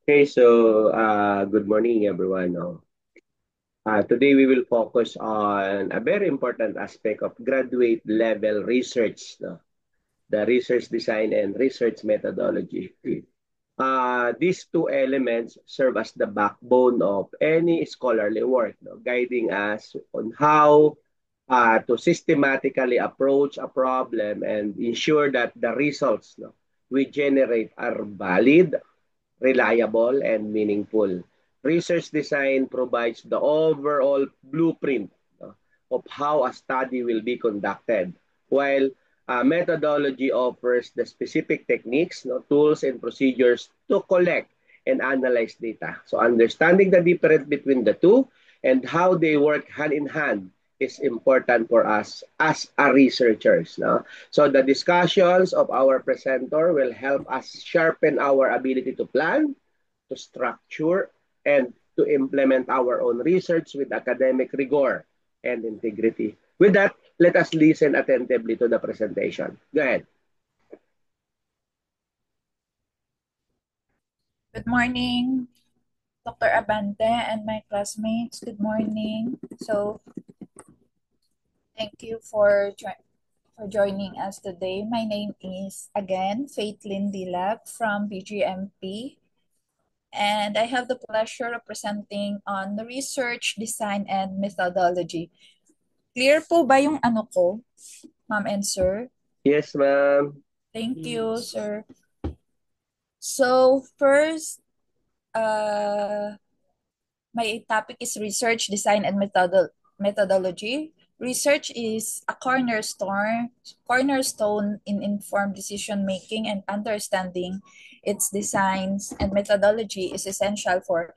Okay, so good morning, everyone. No? Today we will focus on a very important aspect of graduate level research, no? The research design and research methodology. These two elements serve as the backbone of any scholarly work, no? Guiding us on how to systematically approach a problem and ensure that the results, no, we generate are valid, reliable, and meaningful. Research design provides the overall blueprint of how a study will be conducted, while methodology offers the specific techniques, tools, and procedures to collect and analyze data. So understanding the difference between the two and how they work hand in hand is important for us as a researchers. No? So the discussions of our presenter will help us sharpen our ability to plan, to structure, and to implement our own research with academic rigor and integrity. With that, let us listen attentively to the presentation. Go ahead. Good morning, Dr. Abante and my classmates. Good morning. Thank you for joining us today. My name is again Faith Lynn Dilag from BGMP, and I have the pleasure of presenting on the research, design, and methodology. Clear po ba yung ano ko, ma'am and sir? Yes, ma'am. Thank you, sir. So first, my topic is research, design, and methodology. Research is a cornerstone in informed decision making, and understanding its designs and methodology is essential for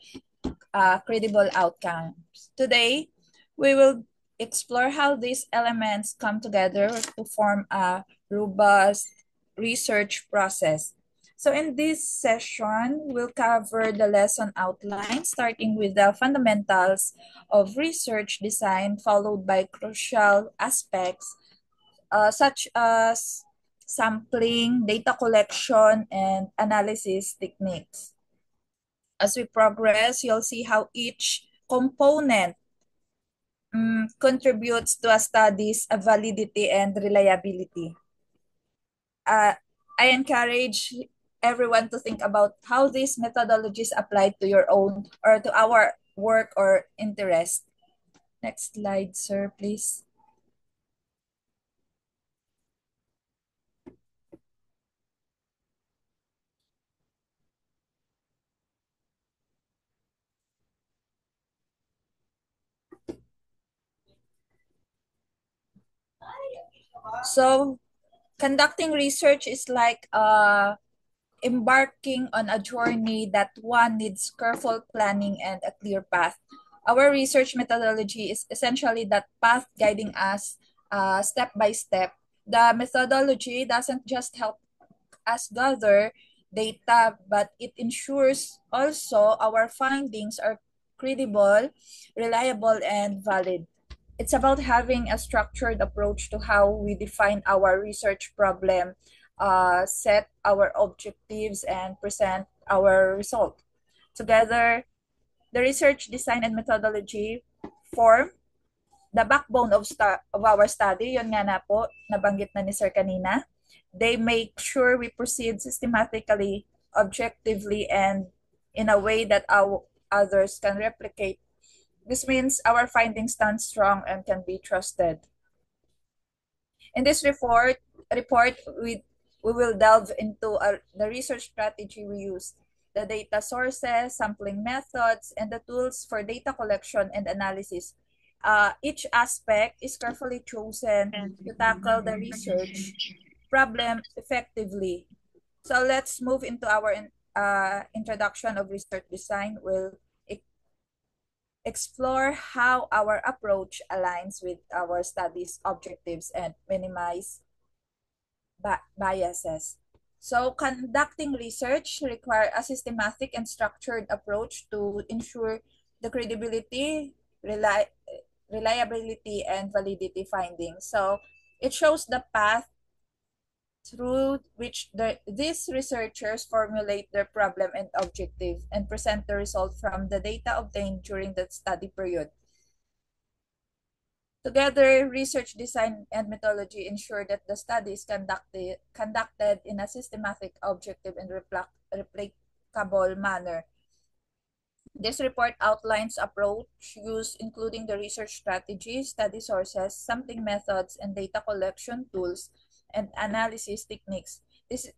credible outcomes. Today, we will explore how these elements come together to form a robust research process. So in this session, we'll cover the lesson outline, starting with the fundamentals of research design, followed by crucial aspects such as sampling, data collection, and analysis techniques. As we progress, you'll see how each component contributes to a study's validity and reliability. I encourage everyone to think about how these methodologies apply to your own or to our work or interest. Next slide, sir, please. So, conducting research is like embarking on a journey that one needs careful planning and a clear path. Our research methodology is essentially that path guiding us step by step. The methodology doesn't just help us gather data, but it ensures also our findings are credible, reliable, and valid. It's about having a structured approach to how we define our research problem, set our objectives, and present our result. Together, the research design and methodology form the backbone of our study. Yun nga na po, nabanggit na ni Sir kanina. They make sure we proceed systematically, objectively, and in a way that our others can replicate. This means our findings stand strong and can be trusted. In this report we will delve into the research strategy we use, the data sources, sampling methods, and the tools for data collection and analysis. Each aspect is carefully chosen to tackle the research problem effectively. So let's move into our introduction of research design. We'll explore how our approach aligns with our study's objectives and minimize biases. So conducting research requires a systematic and structured approach to ensure the credibility, reliability, and validity findings. So it shows the path through which these researchers formulate their problem and objective and present the result from the data obtained during the study period. Together, research design and methodology ensure that the study is conducted in a systematic, objective, and replicable manner. This report outlines approach used including the research strategy, study sources, sampling methods, and data collection tools and analysis techniques. This is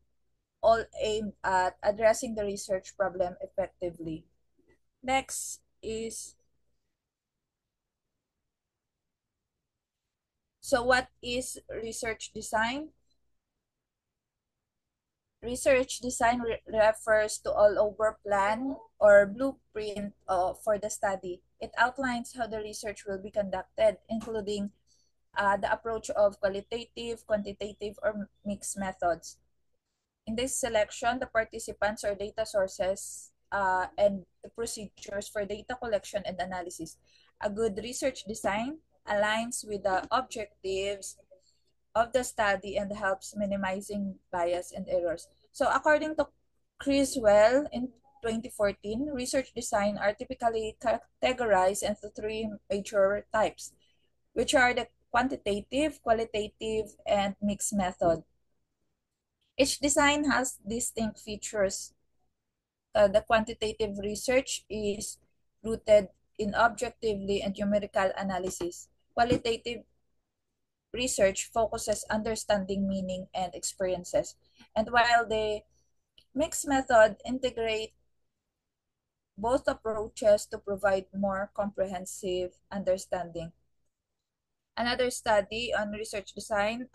all aimed at addressing the research problem effectively. Next is, so what is research design? Research design refers to all-over plan or blueprint for the study. It outlines how the research will be conducted, including the approach of qualitative, quantitative, or mixed methods. In this selection, the participants or data sources and the procedures for data collection and analysis. A good research design aligns with the objectives of the study and helps minimizing bias and errors. So according to Criswell in 2014, research design are typically categorized into three major types, which are the quantitative, qualitative, and mixed method. Each design has distinct features. The quantitative research is rooted in objectively and numerical analysis. Qualitative research focuses understanding meaning and experiences. And while the mixed method integrate both approaches to provide more comprehensive understanding. Another study on research design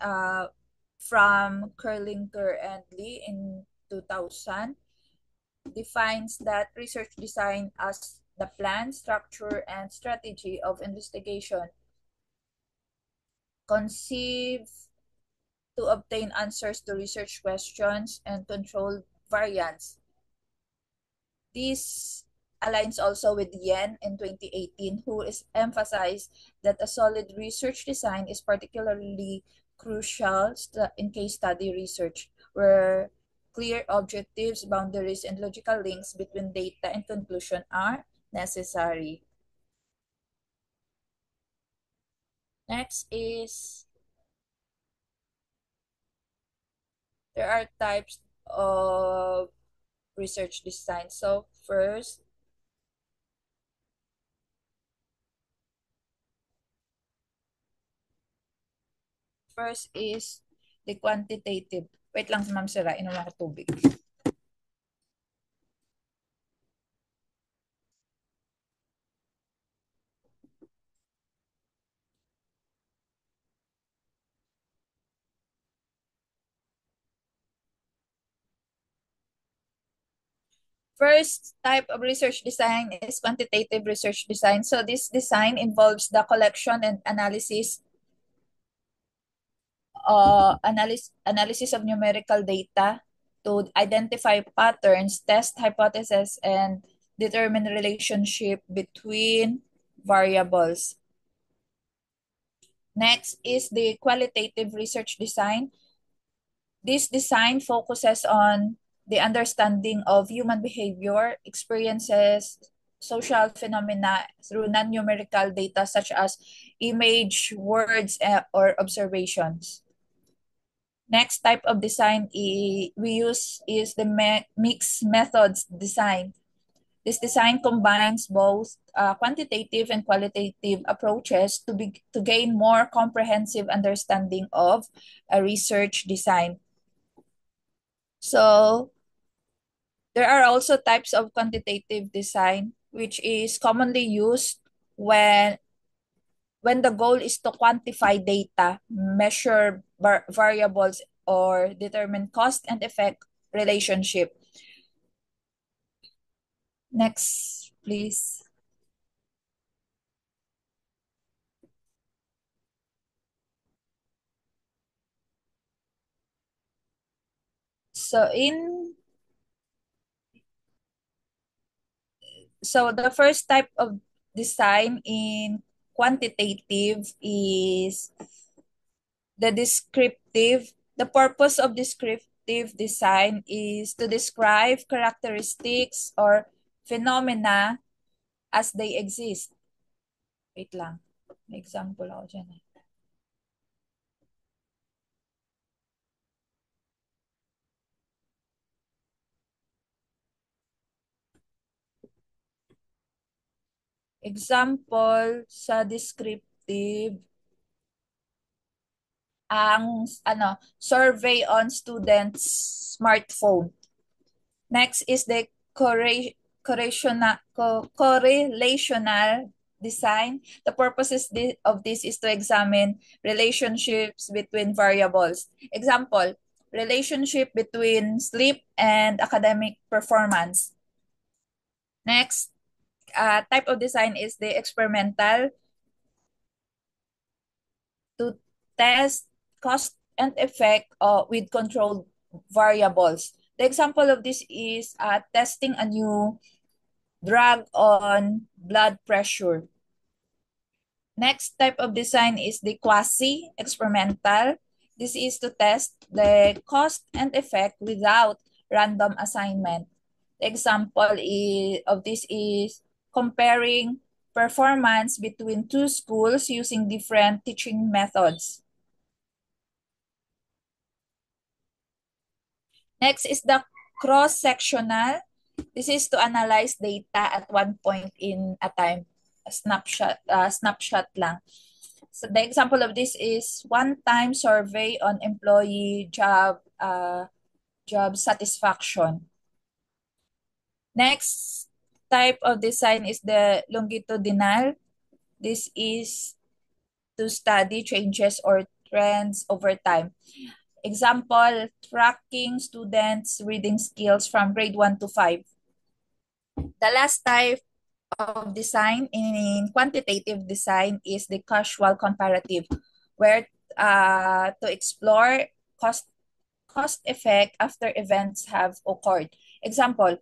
from Kurlinger and Lee in 2000 defines that research design as the plan, structure, and strategy of investigation conceived to obtain answers to research questions and control variance. This aligns also with Yen in 2018, who is emphasized that a solid research design is particularly crucial in case study research, where clear objectives, boundaries, and logical links between data and conclusion are necessary. Next is, there are types of research design. So first is the quantitative. Wait lang, Ma'am Sira, inom ako tubig. First type of research design is quantitative research design. So this design involves the collection and analysis of numerical data to identify patterns, test hypotheses, and determine relationship between variables. Next is the qualitative research design. This design focuses on the understanding of human behavior, experiences, social phenomena through non-numerical data such as image, words, or observations. Next type of design we use is the mixed methods design. This design combines both quantitative and qualitative approaches to gain more comprehensive understanding of a research design. So there are also types of quantitative design, which is commonly used when the goal is to quantify data, measure variables, or determine cost and effect relationship. Next, please. So the first type of design in quantitative is the descriptive The purpose of descriptive design is to describe characteristics or phenomena as they exist. Wait lang. May example ako dyan. Example sa descriptive, ang survey on students' smartphone. Next is the correlational design. The purpose of this is to examine relationships between variables. Example, relationship between sleep and academic performance. Next type of design is the experimental, to test cause and effect with controlled variables. The example of this is testing a new drug on blood pressure. Next type of design is the quasi-experimental. This is to test the cause and effect without random assignment. The example of this is comparing performance between two schools using different teaching methods. Next is the cross-sectional. This is to analyze data at one point in a time, a snapshot lang. So the example of this is one-time survey on employee job satisfaction. Next type of design is the longitudinal. This is to study changes or trends over time. Example, tracking students' reading skills from grade 1 to 5. The last type of design in quantitative design is the causal comparative, where to explore cost effect after events have occurred. Example,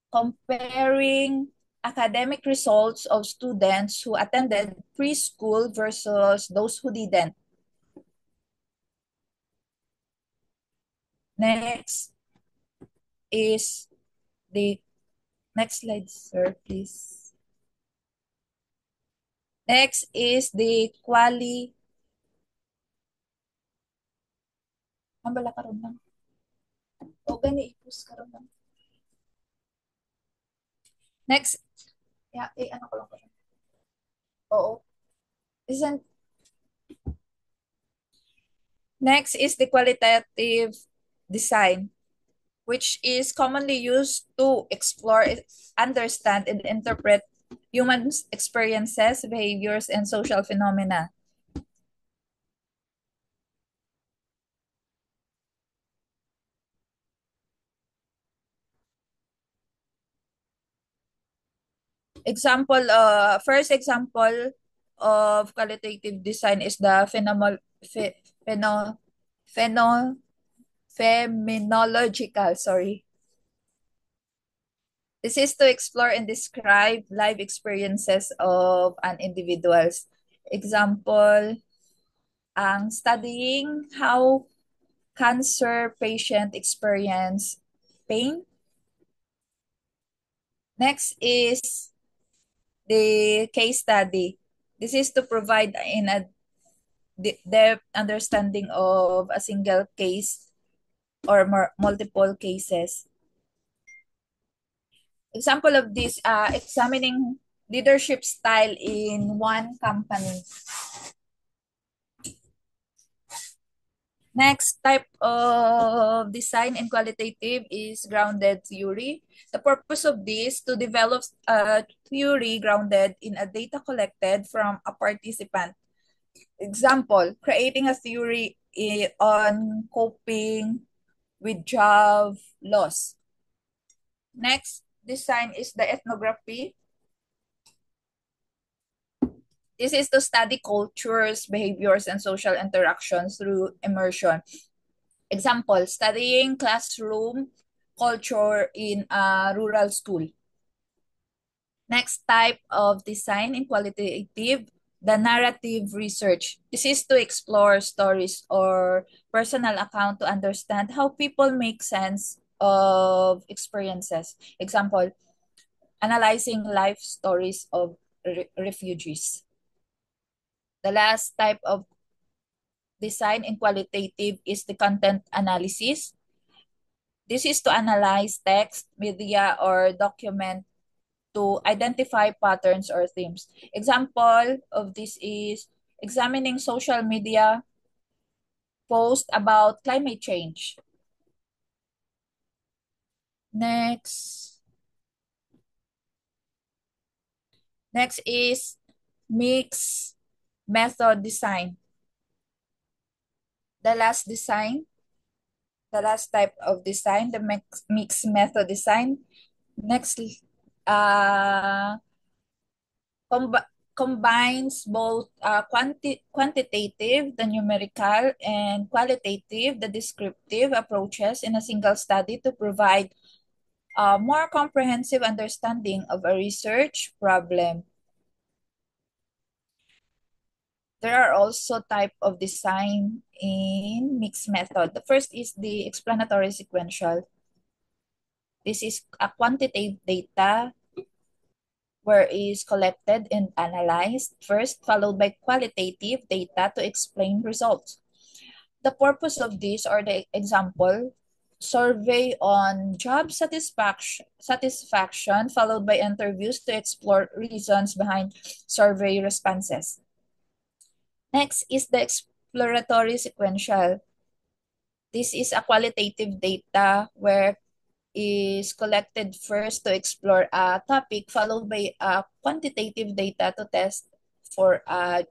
comparing academic results of students who attended preschool versus those who didn't. Next is the next slide, sir, please. Next is the Ambala karon lang. O gani ipus karon lang. Next, ano ko lang ko. Oo. Isn't Next is the qualitative design, which is commonly used to explore, understand, and interpret human experiences, behaviors, and social phenomena. Example, first example of qualitative design is the pheno, pheno, phenomenological, sorry. This is to explore and describe life experiences of an individuals. Example, ang studying how cancer patient experience pain. Next is the case study. This is to provide in a depth understanding of a single case or multiple cases. Example of this, examining leadership style in one company. Next type of design and qualitative is grounded theory. The purpose of this to develop a theory grounded in a data collected from a participant. Example, creating a theory on coping with job loss. Next design is the ethnography. This is to study cultures, behaviors, and social interactions through immersion. Example, studying classroom culture in a rural school. Next type of design in qualitative, The narrative research. This is to explore stories or personal account to understand how people make sense of experiences. Example, analyzing life stories of refugees. The last type of design in qualitative is the content analysis. This is to analyze text, media, or document to identify patterns or themes. Example of this is examining social media posts about climate change. Next, next is mix method design. The last design, the last type of design, the mix method design. Next, uh, combines both quantitative, the numerical, and qualitative, the descriptive approaches in a single study to provide a more comprehensive understanding of a research problem. There are also type of design in mixed method. The first is the explanatory sequential. This is a quantitative data where is collected and analyzed first, followed by qualitative data to explain results. The purpose of this or the example, survey on job satisfaction followed by interviews to explore reasons behind survey responses. Next is the exploratory sequential. This is a qualitative data where is collected first to explore a topic followed by quantitative data to test to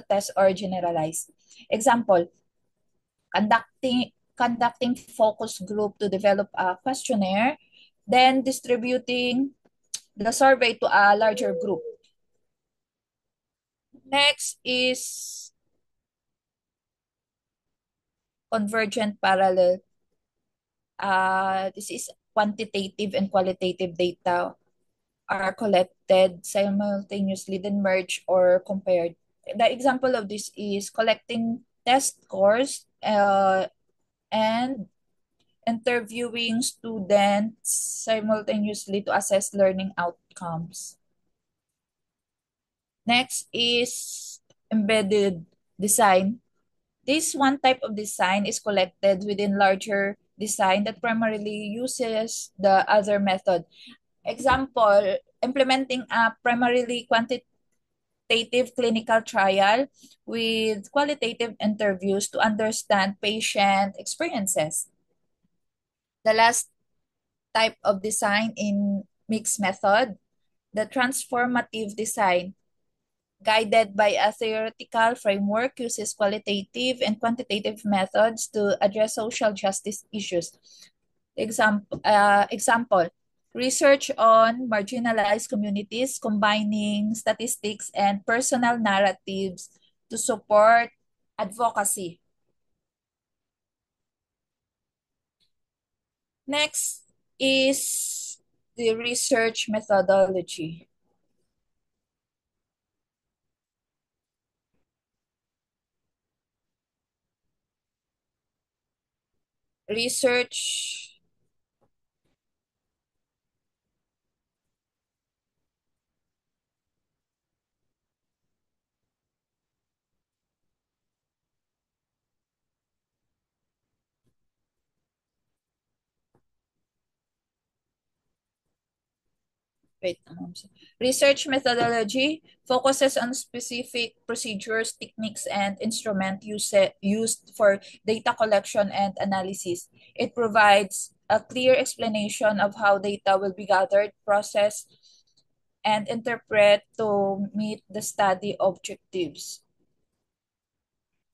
test or generalize. Example, conducting focus group to develop a questionnaire, then distributing the survey to a larger group. Next is convergent parallel. This is quantitative and qualitative data are collected simultaneously, then merged or compared. The example of this is collecting test scores and interviewing students simultaneously to assess learning outcomes. Next is embedded design. This one type of design is collected within larger design that primarily uses the other method. Example, implementing a primarily quantitative clinical trial with qualitative interviews to understand patient experiences. The last type of design in mixed method, the transformative design, guided by a theoretical framework, uses qualitative and quantitative methods to address social justice issues. Example, research on marginalized communities combining statistics and personal narratives to support advocacy. Next is the research methodology. Research wait, research methodology focuses on specific procedures, techniques, and instruments used for data collection and analysis. It provides a clear explanation of how data will be gathered, processed, and interpreted to meet the study objectives.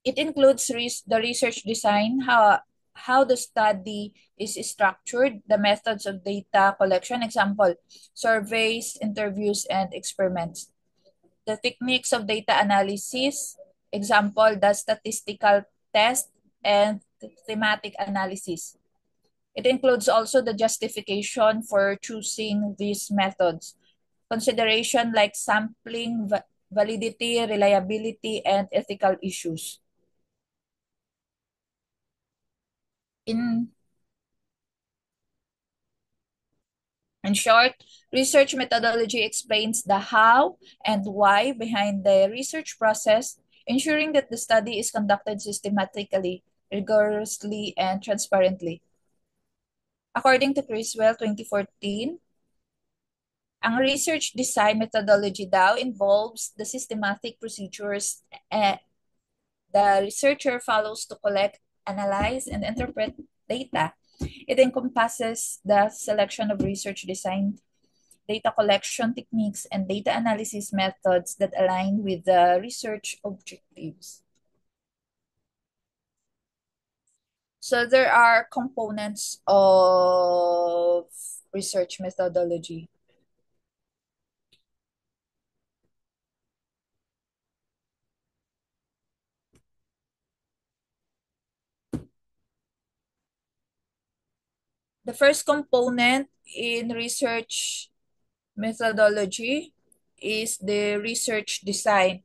It includes the research design, how the study is structured, the methods of data collection, example, surveys, interviews, and experiments. The techniques of data analysis, example, the statistical test and thematic analysis. It includes also the justification for choosing these methods. Consideration like sampling validity, reliability, and ethical issues. In In short, research methodology explains the how and why behind the research process, ensuring that the study is conducted systematically, rigorously, and transparently. According to Criswell 2014, ang research design methodology daw involves the systematic procedures the researcher follows to collect, analyze, and interpret data. It encompasses the selection of research design, data collection techniques, and data analysis methods that align with the research objectives. So there are components of research methodology. The first component in research methodology is the research design.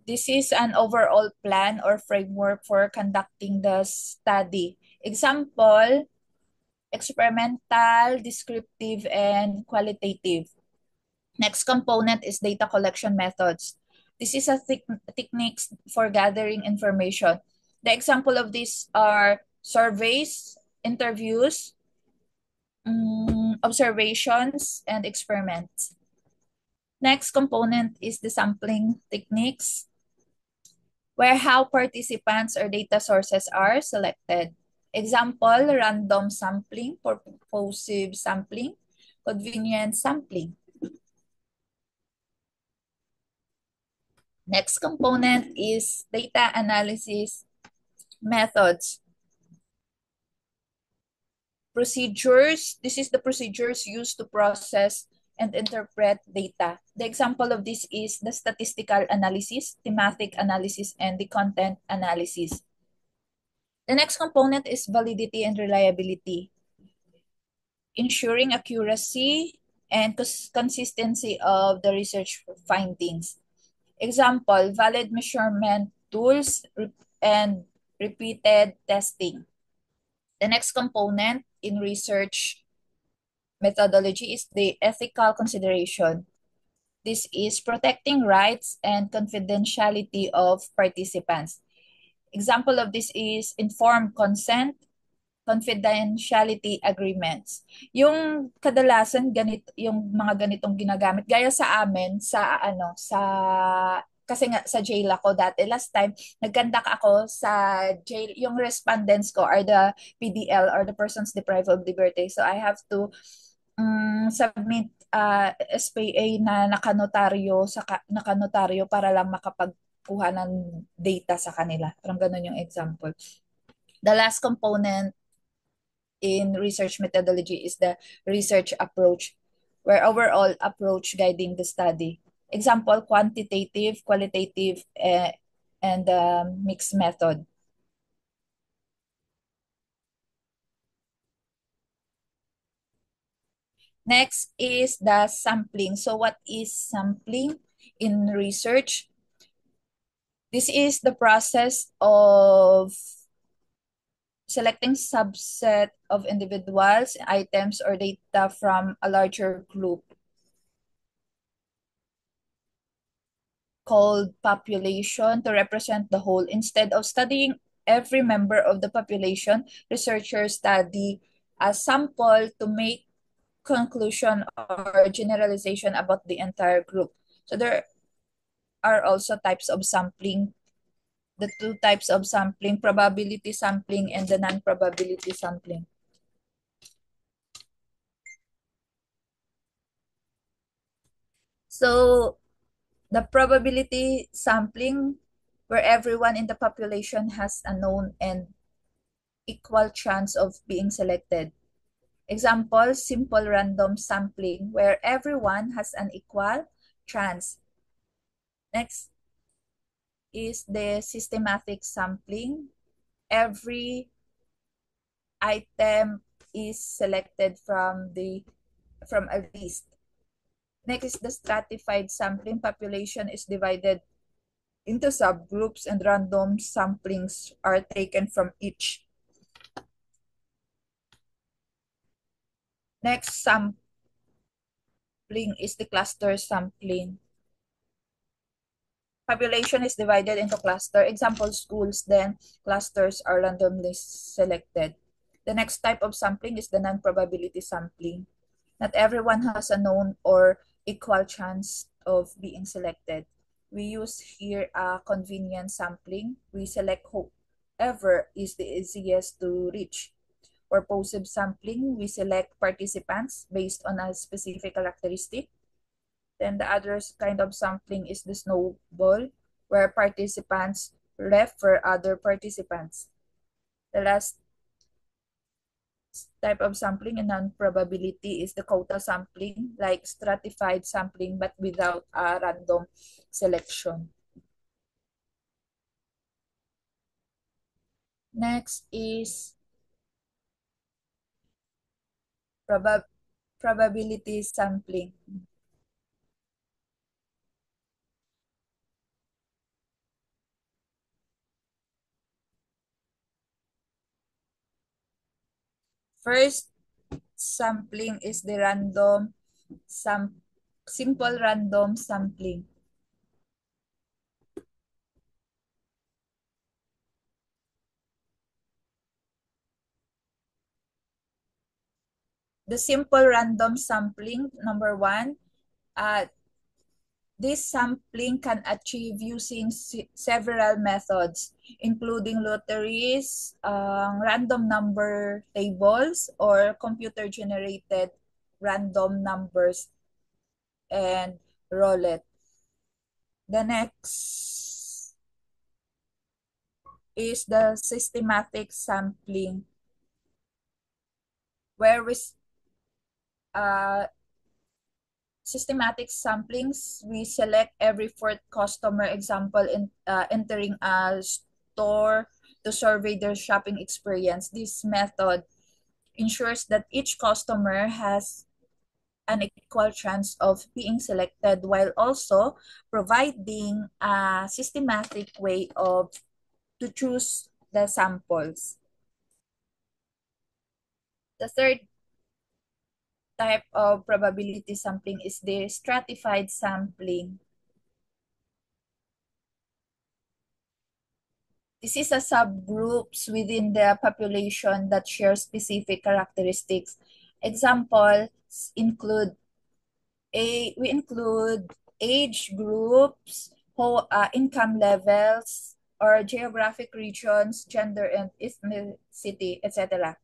This is an overall plan or framework for conducting the study. Example, experimental, descriptive, and qualitative. Next component is data collection methods. This is a techniques for gathering information. The example of these are surveys, interviews, observations, and experiments. Next component is the sampling techniques, where how participants or data sources are selected. Example, random sampling, purposive sampling, convenience sampling. Next component is data analysis methods. Procedures, this is the procedures used to process and interpret data. The example of this is the statistical analysis, thematic analysis, and the content analysis. The next component is validity and reliability, ensuring accuracy and consistency of the research findings. Example, valid measurement tools and repeated testing. The next component in research methodology is the ethical consideration. This is protecting rights and confidentiality of participants. Example of this is informed consent, confidentiality agreements. Yung kadalasan yung mga ganitong ginagamit gaya sa amin sa kasi nga sa jail ako dati last time nagkandak ako sa jail, yung respondents ko are the PDL or the persons deprived of liberty, so I have to submit SPA na nakanotaryo para lang makapagkuha ng data sa kanila. Parang ganun yung example. The last component in research methodology is the research approach, where overall approach guiding the study. Example, quantitative, qualitative, and mixed method. Next is the sampling. So what is sampling in research? This is the process of selecting subset of individuals, items, or data from a larger group called population to represent the whole. Instead of studying every member of the population, researchers study a sample to make conclusion or generalization about the entire group. So there are also types of sampling. The two types of sampling, probability sampling and the non-probability sampling. So the probability sampling, where everyone in the population has a known and equal chance of being selected. Example, simple random sampling, where everyone has an equal chance. Next is the systematic sampling. Every item is selected from a list. Next is the stratified sampling. Population is divided into subgroups and random samplings are taken from each. Next sampling is the cluster sampling. Population is divided into cluster. Example schools, then clusters are randomly selected. The next type of sampling is the non-probability sampling. Not everyone has a known or equal chance of being selected. We use here a convenient sampling. We select whoever is the easiest to reach. For purposive sampling, we select participants based on a specific characteristic. Then the other kind of sampling is the snowball, where participants refer other participants. The last type of sampling in non-probability is the quota sampling, like stratified sampling but without a random selection. Next is probability sampling. First sampling is the simple random sampling. The simple random sampling, number one, this sampling can achieve using several methods, including lotteries, random number tables, or computer-generated random numbers and roulette. The next is the systematic sampling, where we systematic samplings, we select every fourth customer, example, in entering a store to survey their shopping experience. This method ensures that each customer has an equal chance of being selected while also providing a systematic way of to choose the samples. The third type of probability sampling is the stratified sampling. This is a subgroups within the population that share specific characteristics. Examples include we include age groups, income levels, or geographic regions, gender and ethnicity, etc.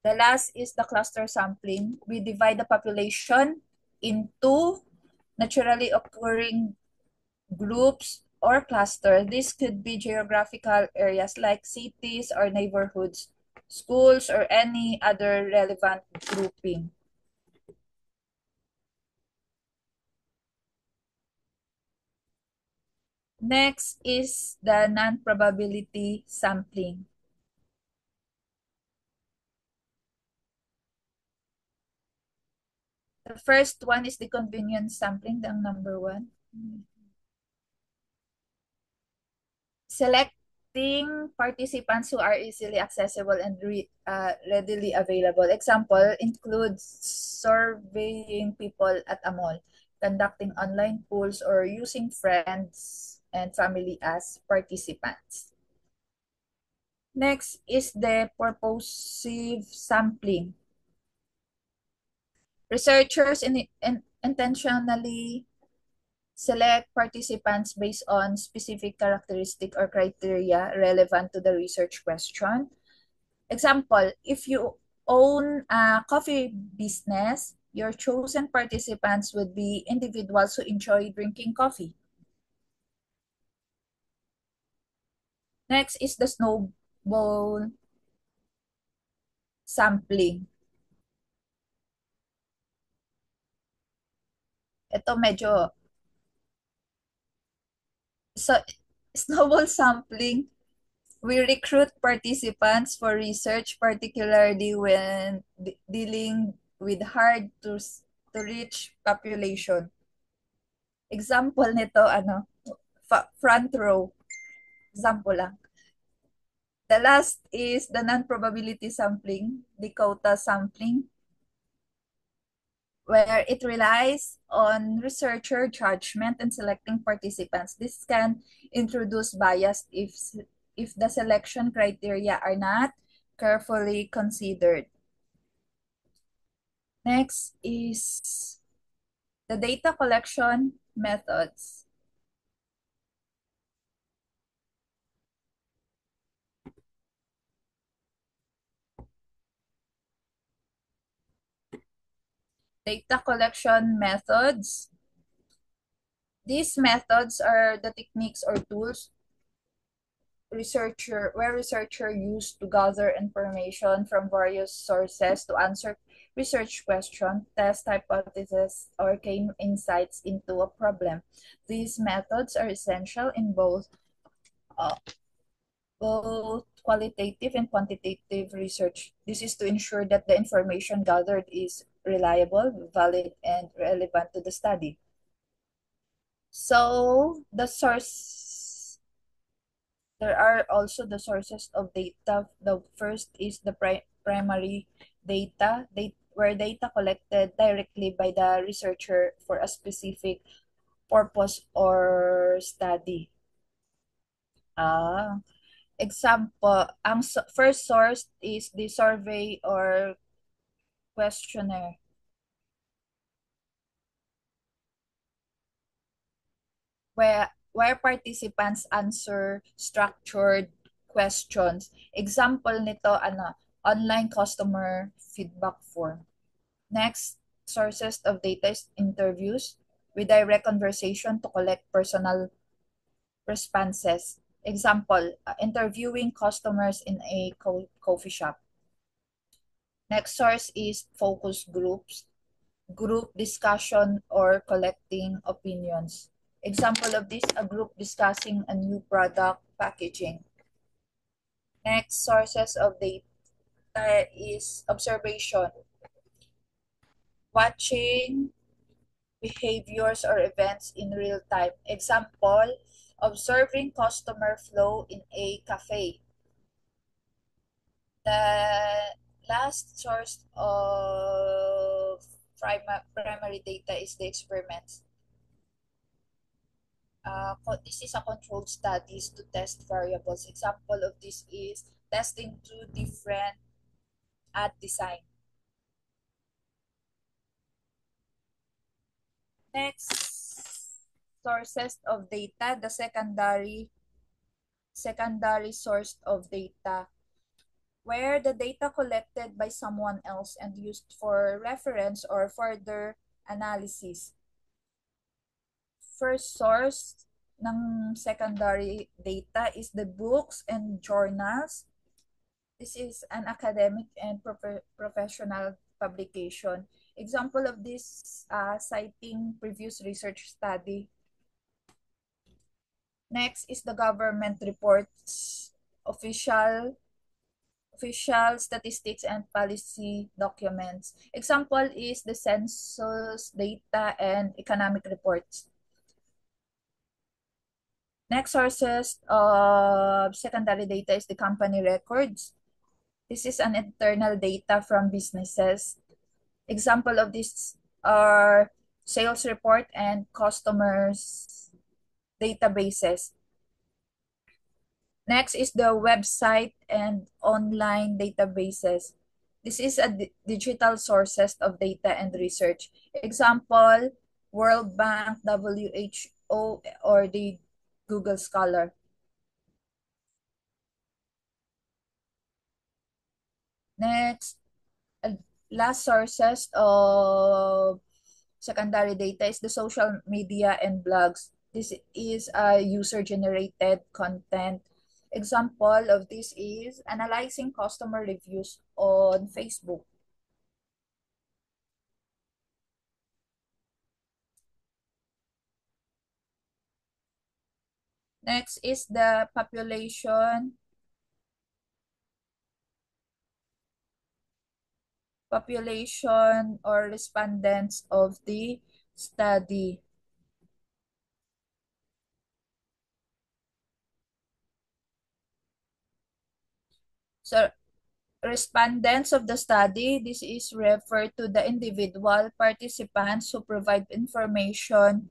The last is the cluster sampling. We divide the population into naturally occurring groups or clusters. This could be geographical areas like cities or neighborhoods, schools, or any other relevant grouping. Next is the non-probability sampling. The first one is the convenience sampling, the number one. Selecting participants who are easily accessible and readily available. Example includes surveying people at a mall, conducting online polls, or using friends and family as participants. Next is the purposive sampling. Researchers intentionally select participants based on specific characteristic or criteria relevant to the research question. Example, if you own a coffee business, your chosen participants would be individuals who enjoy drinking coffee. Next is the snowball sampling. Ito medyo, so snowball sampling, we recruit participants for research, particularly when dealing with hard to to reach population. Example nito, front row. Example lang. The last is the non-probability sampling, Dakota sampling, where it relies on researcher judgment in selecting participants. This can introduce bias if the selection criteria are not carefully considered. Next is the data collection methods. Data collection methods. These methods are the techniques or tools researcher used to gather information from various sources to answer research questions, test hypotheses, or gain insights into a problem. These methods are essential in uh, both qualitative and quantitative research. This is to ensure that the information gathered is reliable, valid, and relevant to the study. So there are also the sources of data. The first is the primary data, where data collected directly by the researcher for a specific purpose or study. Ah, example, first source is the survey or questionnaire, where participants answer structured questions. Example nito, online customer feedback form. Next, sources of data is interviews with direct conversation to collect personal responses. Example, interviewing customers in a coffee shop. Next source is focus groups, group discussion or collecting opinions. Example of this, a group discussing a new product packaging. Next sources of data is observation, watching behaviors or events in real time. Example, observing customer flow in a cafe. The last source of primary data is the experiments. This is a controlled studies to test variables. Example of this is testing two different ad design. Next, sources of data, the secondary source of data, where the data collected by someone else and used for reference or further analysis. First source ng secondary data is the books and journals. This is an academic and professional publication. Example of this, citing previous research study. Next is the government reports, official statistics and policy documents. Example is the census data and economic reports. Next sources of secondary data is the company records. This is an internal data from businesses. Example of this are sales report and customers databases. Next is the website and online databases. This is a digital sources of data and research. Example, World Bank, WHO, or the Google Scholar. Next, last sources of secondary data is the social media and blogs. This is a user-generated content. Example of this is analyzing customer reviews on Facebook. Next is the population or respondents of the study. So, respondents of the study, this is referred to the individual participants who provide information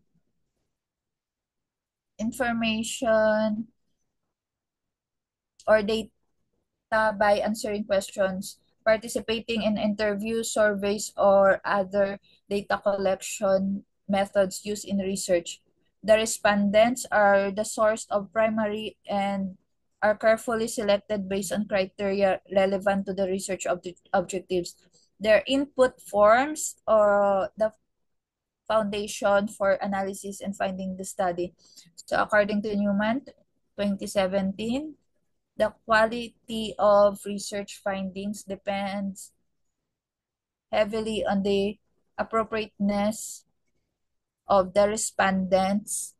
or data by answering questions, participating in interviews, surveys, or other data collection methods used in research. The respondents are the source of primary and are carefully selected based on criteria relevant to the research objectives. Their input forms or the foundation for analysis and finding the study. So according to Newman, 2017, the quality of research findings depends heavily on the appropriateness of the respondents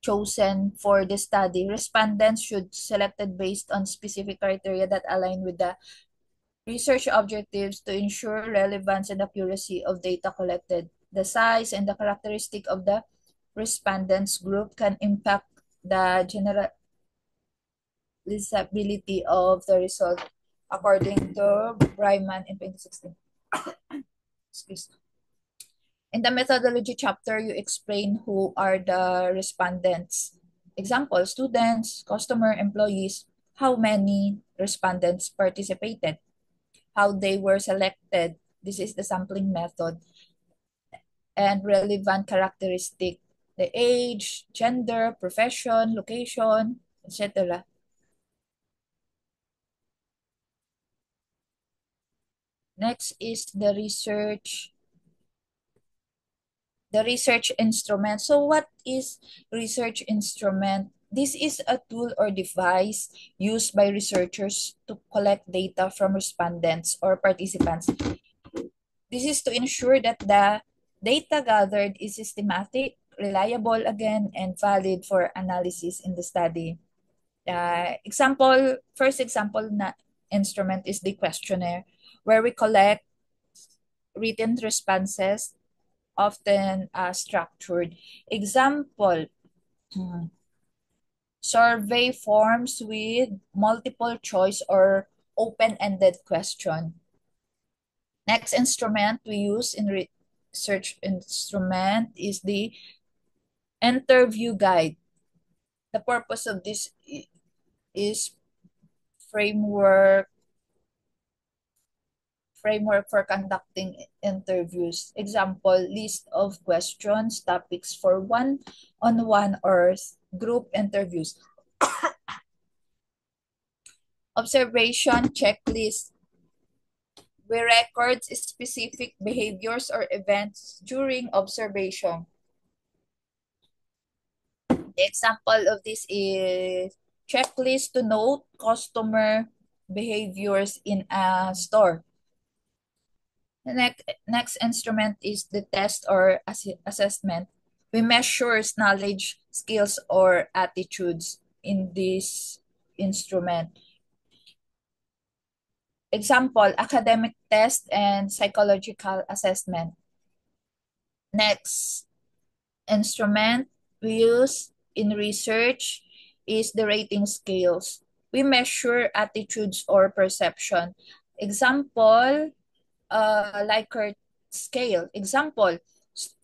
chosen for the study. Respondents should selected based on specific criteria that align with the research objectives to ensure relevance and accuracy of data collected. The size and the characteristic of the respondents group can impact the generalizability of the result, according to Bryman in 2016. Excuse me. In the methodology chapter, you explain who are the respondents. Example, students, customer, employees, how many respondents participated, how they were selected. This is the sampling method. And relevant characteristic, the age, gender, profession, location, etc. Next is the research instrument. So what is research instrument? This is a tool or device used by researchers to collect data from respondents or participants. This is to ensure that the data gathered is systematic, reliable again, and valid for analysis in the study. First example na instrument is the questionnaire, where we collect written responses, often structured. Example, survey forms with multiple choice or open-ended question. Next instrument we use in research instrument is the interview guide. The purpose of this is framework for conducting interviews. Example, list of questions, topics for one-on-one or group interviews. Observation checklist. We record specific behaviors or events during observation. The example of this is checklist to note customer behaviors in a store. The next instrument is the test or assessment. We measure knowledge, skills, or attitudes in this instrument. Example, academic test and psychological assessment. Next instrument we use in research is the rating scales. We measure attitudes or perception. Example, Likert scale. Example,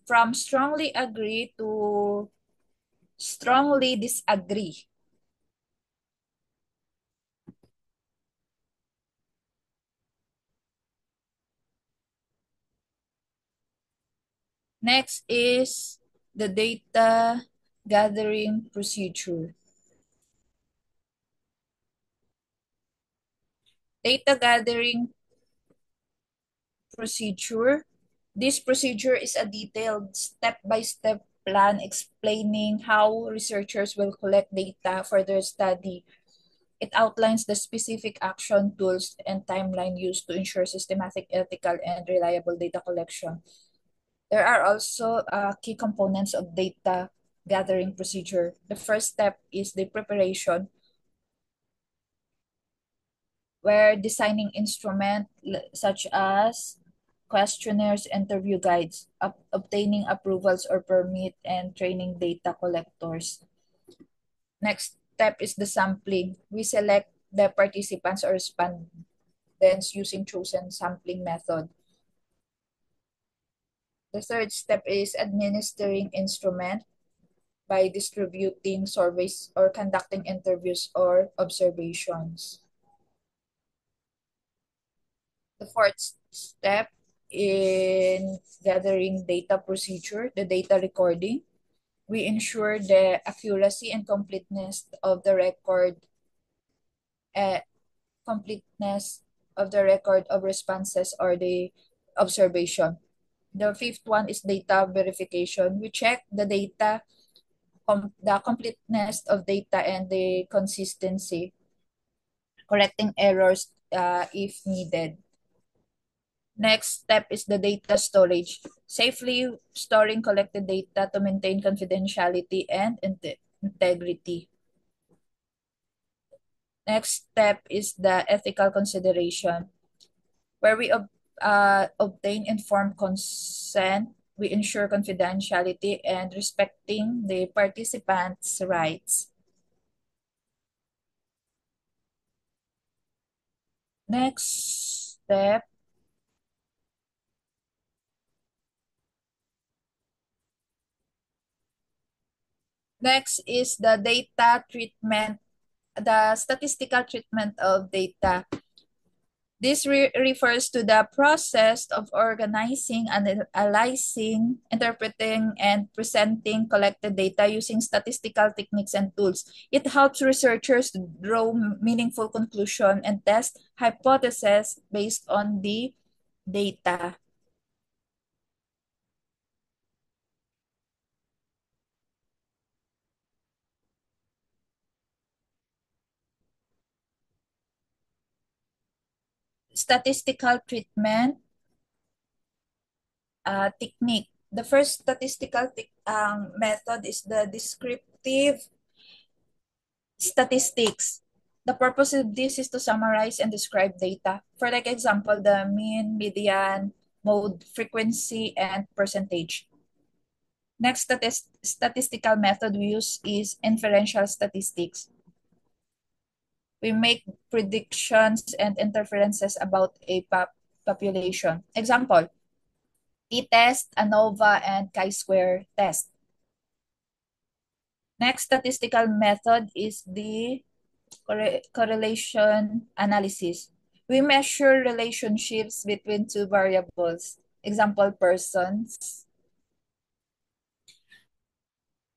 from strongly agree to strongly disagree. Next is the data gathering procedure. Data gathering procedure. This procedure is a detailed step-by-step plan explaining how researchers will collect data for their study. It outlines the specific action, tools, and timeline used to ensure systematic, ethical, and reliable data collection. There are also key components of data gathering procedure. The first step is the preparation We're designing instruments such as questionnaires, interview guides, obtaining approvals or permit, and training data collectors. Next step is the sampling. We select the participants or respondents using chosen sampling method. The third step is administering instrument by distributing surveys or conducting interviews or observations. The fourth step in gathering data procedure, the data recording. We ensure the accuracy and uh, completeness of the record of responses or the observation. The fifth one is data verification. We check the data, the completeness of data and the consistency, correcting errors if needed. Next step is the data storage. Safely storing collected data to maintain confidentiality and integrity. Next step is the ethical consideration, where we obtain informed consent, we ensure confidentiality and respecting the participants' rights. Next step, next is the data treatment, the statistical treatment of data. This refers to the process of organizing, analyzing, interpreting, and presenting collected data using statistical techniques and tools. It helps researchers draw meaningful conclusions and test hypotheses based on the data. Statistical treatment technique. The first statistical method is the descriptive statistics. The purpose of this is to summarize and describe data. For like example, the mean, median, mode, frequency, and percentage. Next statistical method we use is inferential statistics. We make predictions and inferences about a population. Example, t-test, ANOVA, and chi-square test. Next statistical method is the correlation analysis. We measure relationships between two variables. Example, persons.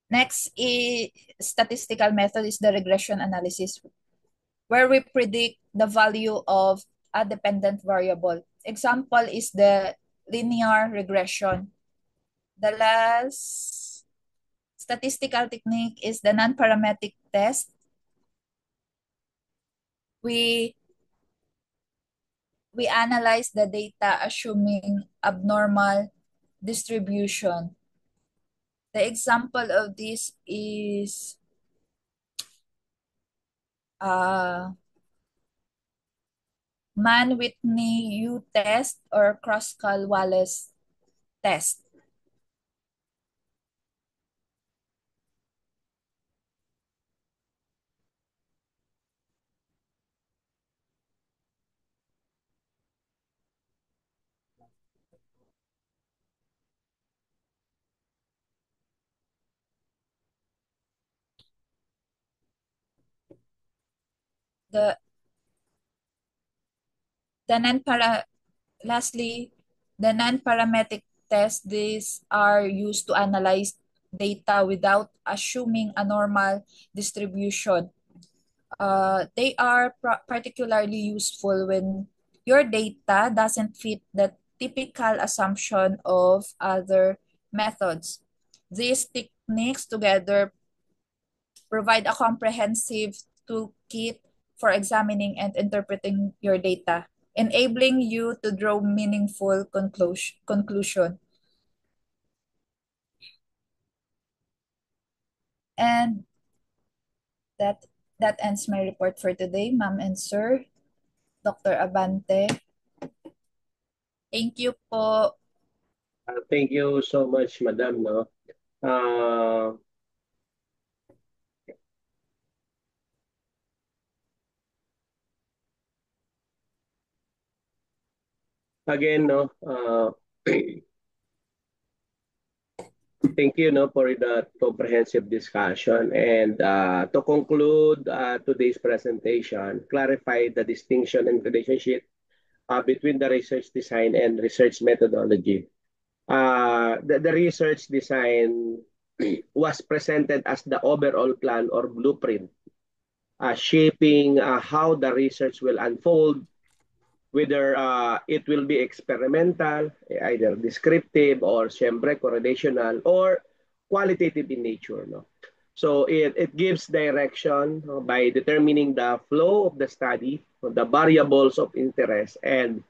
Next statistical method is the regression analysis, where we predict the value of a dependent variable. Example is the linear regression. The last statistical technique is the non-parametric test. We analyze the data assuming abnormal distribution. The example of this is Mann-Whitney U test or Kruskal-Wallis test. The the non-para lastly, the non-parametric tests, these are used to analyze data without assuming a normal distribution. They are particularly useful when your data doesn't fit the typical assumption of other methods. These techniques together provide a comprehensive toolkit for examining and interpreting your data, enabling you to draw meaningful conclusion. And that ends my report for today, ma'am and sir. Dr. Abante. Thank you po. Thank you so much, Madam. No? Uh, Again, no, thank you, no, for the comprehensive discussion. And to conclude today's presentation, clarify the distinction and relationship between the research design and research methodology. The research design was presented as the overall plan or blueprint, shaping how the research will unfold, whether it will be experimental, either descriptive or siyempre correlational or qualitative in nature. No? So it gives direction by determining the flow of the study, the variables of interest, and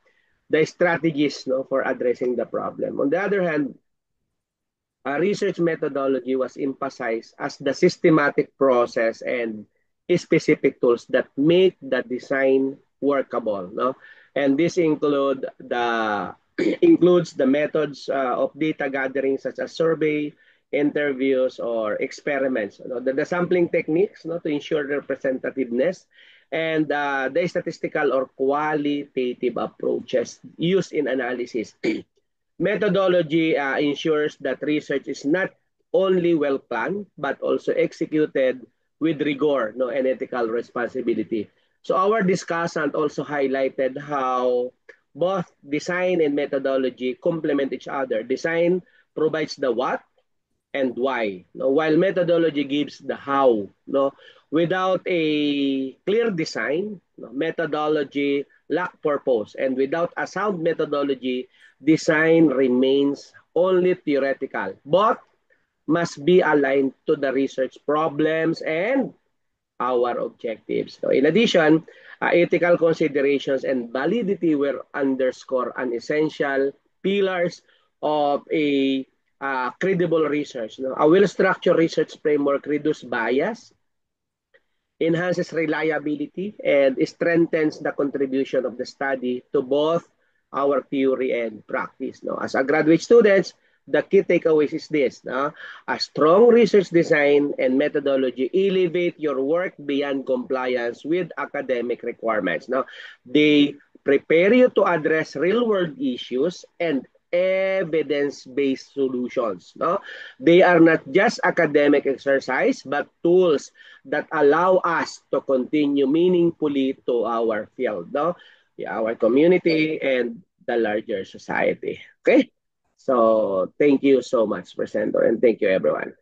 the strategies for addressing the problem. On the other hand, research methodology was emphasized as the systematic process and specific tools that make the design workable. No? And this includes the methods of data gathering such as survey, interviews, or experiments. The sampling techniques to ensure representativeness, and the statistical or qualitative approaches used in analysis. Methodology ensures that research is not only well planned but also executed with rigor, and ethical responsibility. So our discussant also highlighted how both design and methodology complement each other. Design provides the what and why, no? While methodology gives the how. No? Without a clear design, methodology lack purpose, and without a sound methodology, design remains only theoretical, but must be aligned to the research problems and our objectives. So in addition, ethical considerations and validity were underscore an essential pillars of a credible research. No? A well-structured research framework reduces bias, enhances reliability, and strengthens the contribution of the study to both our theory and practice. No? As a graduate students, the key takeaways is this. No? A strong research design and methodology elevate your work beyond compliance with academic requirements. No? They prepare you to address real-world issues and evidence-based solutions. No? They are not just academic exercise, but tools that allow us to continue meaningfully to our field, no? Our community and the larger society. Okay? So thank you so much, Presenter, and thank you everyone.